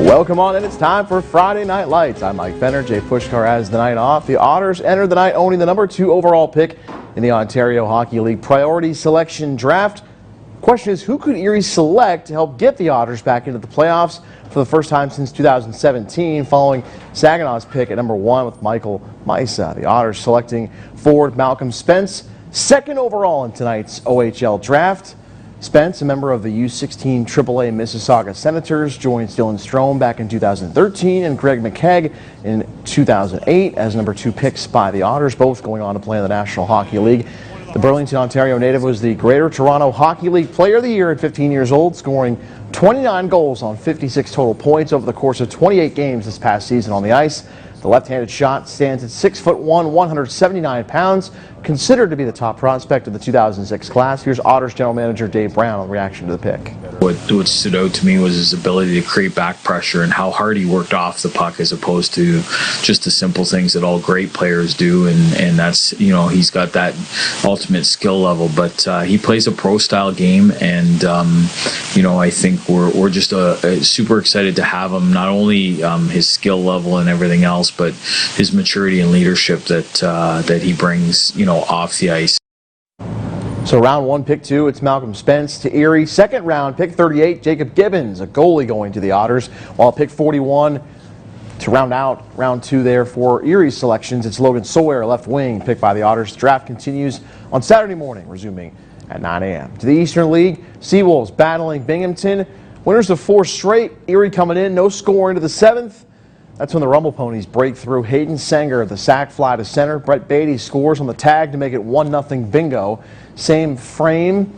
Welcome on in. It's time for Friday Night Lights. I'm Mike Fenner. Jay Pushkar has the night off. The Otters entered the night owning the #2 overall pick in the Ontario Hockey League Priority Selection Draft. Question is, who could Erie select to help get the Otters back into the playoffs for the first time since 2017, following Saginaw's pick at #1 with Michael Misa? The Otters selecting forward Malcolm Spence, second overall in tonight's OHL draft. Spence, a member of the U16 AAA Mississauga Senators, joined Dylan Strome back in 2013 and Greg McKegg in 2008 as #2 picks by the Otters, both going on to play in the National Hockey League. The Burlington, Ontario native was the Greater Toronto Hockey League Player of the Year at 15 years old, scoring 29 goals on 56 total points over the course of 28 games this past season on the ice. The left-handed shot stands at 6'1", 179 pounds, considered to be the top prospect of the 2006 class. Here's Otters general manager Dave Brown on reaction to the pick. What stood out to me was his ability to create back pressure and how hard he worked off the puck as opposed to just the simple things that all great players do. And that's, you know, he's got that ultimate skill level. But he plays a pro-style game, and you know, I think we're just super excited to have him. Not only his skill level and everything else, but his maturity and leadership that he brings, you know, off the ice. So round 1, pick 2, it's Malcolm Spence to Erie. Second round, pick 38, Jacob Gibbons, a goalie going to the Otters. While pick 41 to round out round 2 there for Erie's selections, it's Logan Sawyer, left wing, picked by the Otters. The draft continues on Saturday morning, resuming at 9 a.m. To the Eastern League, Seawolves battling Binghamton. Winners of 4 straight. Erie coming in, no score into the 7th. That's when the Rumble Ponies break through. Hayden Sanger, the sack fly to center. Brett Beatty scores on the tag to make it 1-0 bingo. Same frame.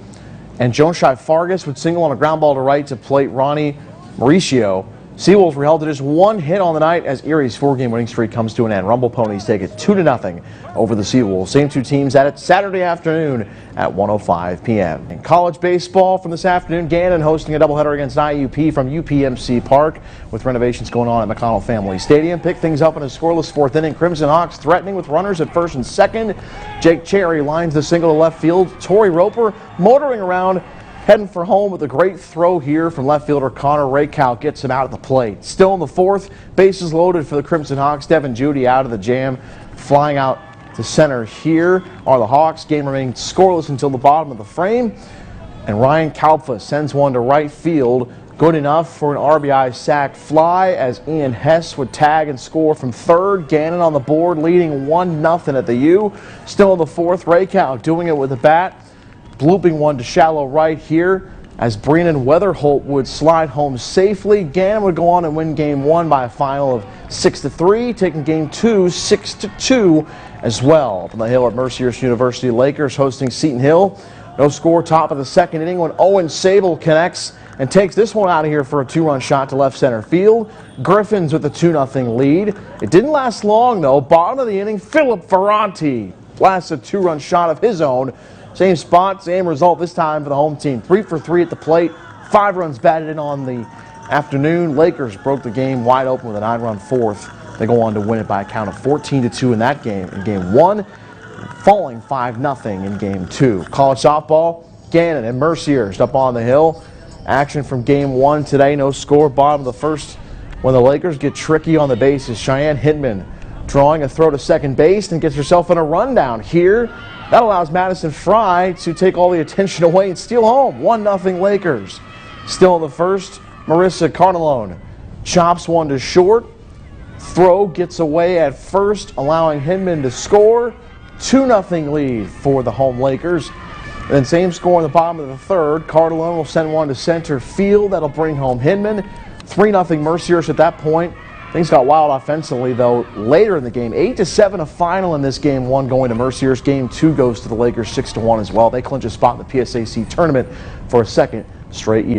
And Jonshai Fargus would single on a ground ball to right to plate Ronnie Mauricio. Seawolves were held to just 1 hit on the night as Erie's 4-game winning streak comes to an end. Rumble Ponies take it 2-0 over the Seawolves. Same 2 teams at it Saturday afternoon at 1:05 p.m. In college baseball from this afternoon, Gannon hosting a doubleheader against IUP from UPMC Park with renovations going on at McConnell Family Stadium. Pick things up in a scoreless 4th inning. Crimson Hawks threatening with runners at first and second. Jake Cherry lines the single to left field. Torrey Roper motoring around, heading for home with a great throw here from left fielder Connor Rakow, gets him out at the plate. Still in the 4th, bases loaded for the Crimson Hawks. Devin Judy out of the jam, flying out to center. Here are the Hawks. Game remains scoreless until the bottom of the frame. And Ryan Kalfa sends one to right field. Good enough for an RBI sac fly as Ian Hess would tag and score from third. Gannon on the board, leading 1-0 at the U. Still in the 4th, Rakow doing it with a bat. Blooping one to shallow right here as Brennan Weatherholt would slide home safely. Gannon would go on and win game 1 by a final of 6-3, taking game 2 6-2 as well. From the hill at Mercyhurst University, Lakers hosting Seton Hill. No score, top of the 2nd inning when Owen Sable connects and takes this one out of here for a 2-run shot to left center field. Griffins with the 2-0 lead. It didn't last long though. Bottom of the inning, Philip Ferranti blasts a 2-run shot of his own. Same spot, same result this time for the home team. 3 for 3 at the plate. 5 runs batted in on the afternoon. Lakers broke the game wide open with a 9-run 4th. They go on to win it by a count of 14-2 in that game. In game 1, falling 5-0 in game 2. College softball, Gannon and Mercyhurst up on the hill. Action from game 1 today. No score. Bottom of the 1st when the Lakers get tricky on the bases. Cheyenne Hinman drawing a throw to second base and gets herself in a rundown here. That allows Madison Fry to take all the attention away and steal home. 1-0 Lakers. Still in the 1st, Marissa Carnelone chops one to short. Throw gets away at first, allowing Hinman to score. 2-0 lead for the home Lakers. And then same score in the bottom of the 3rd. Carnelone will send one to center field. That'll bring home Hinman. 3-0 Mercyhurst at that point. Things got wild offensively, though, later in the game. 8-7 a final in this game 1 going to Mercyhurst. Game 2 goes to the Lakers 6-1 as well. They clinch a spot in the PSAC tournament for a 2nd straight year.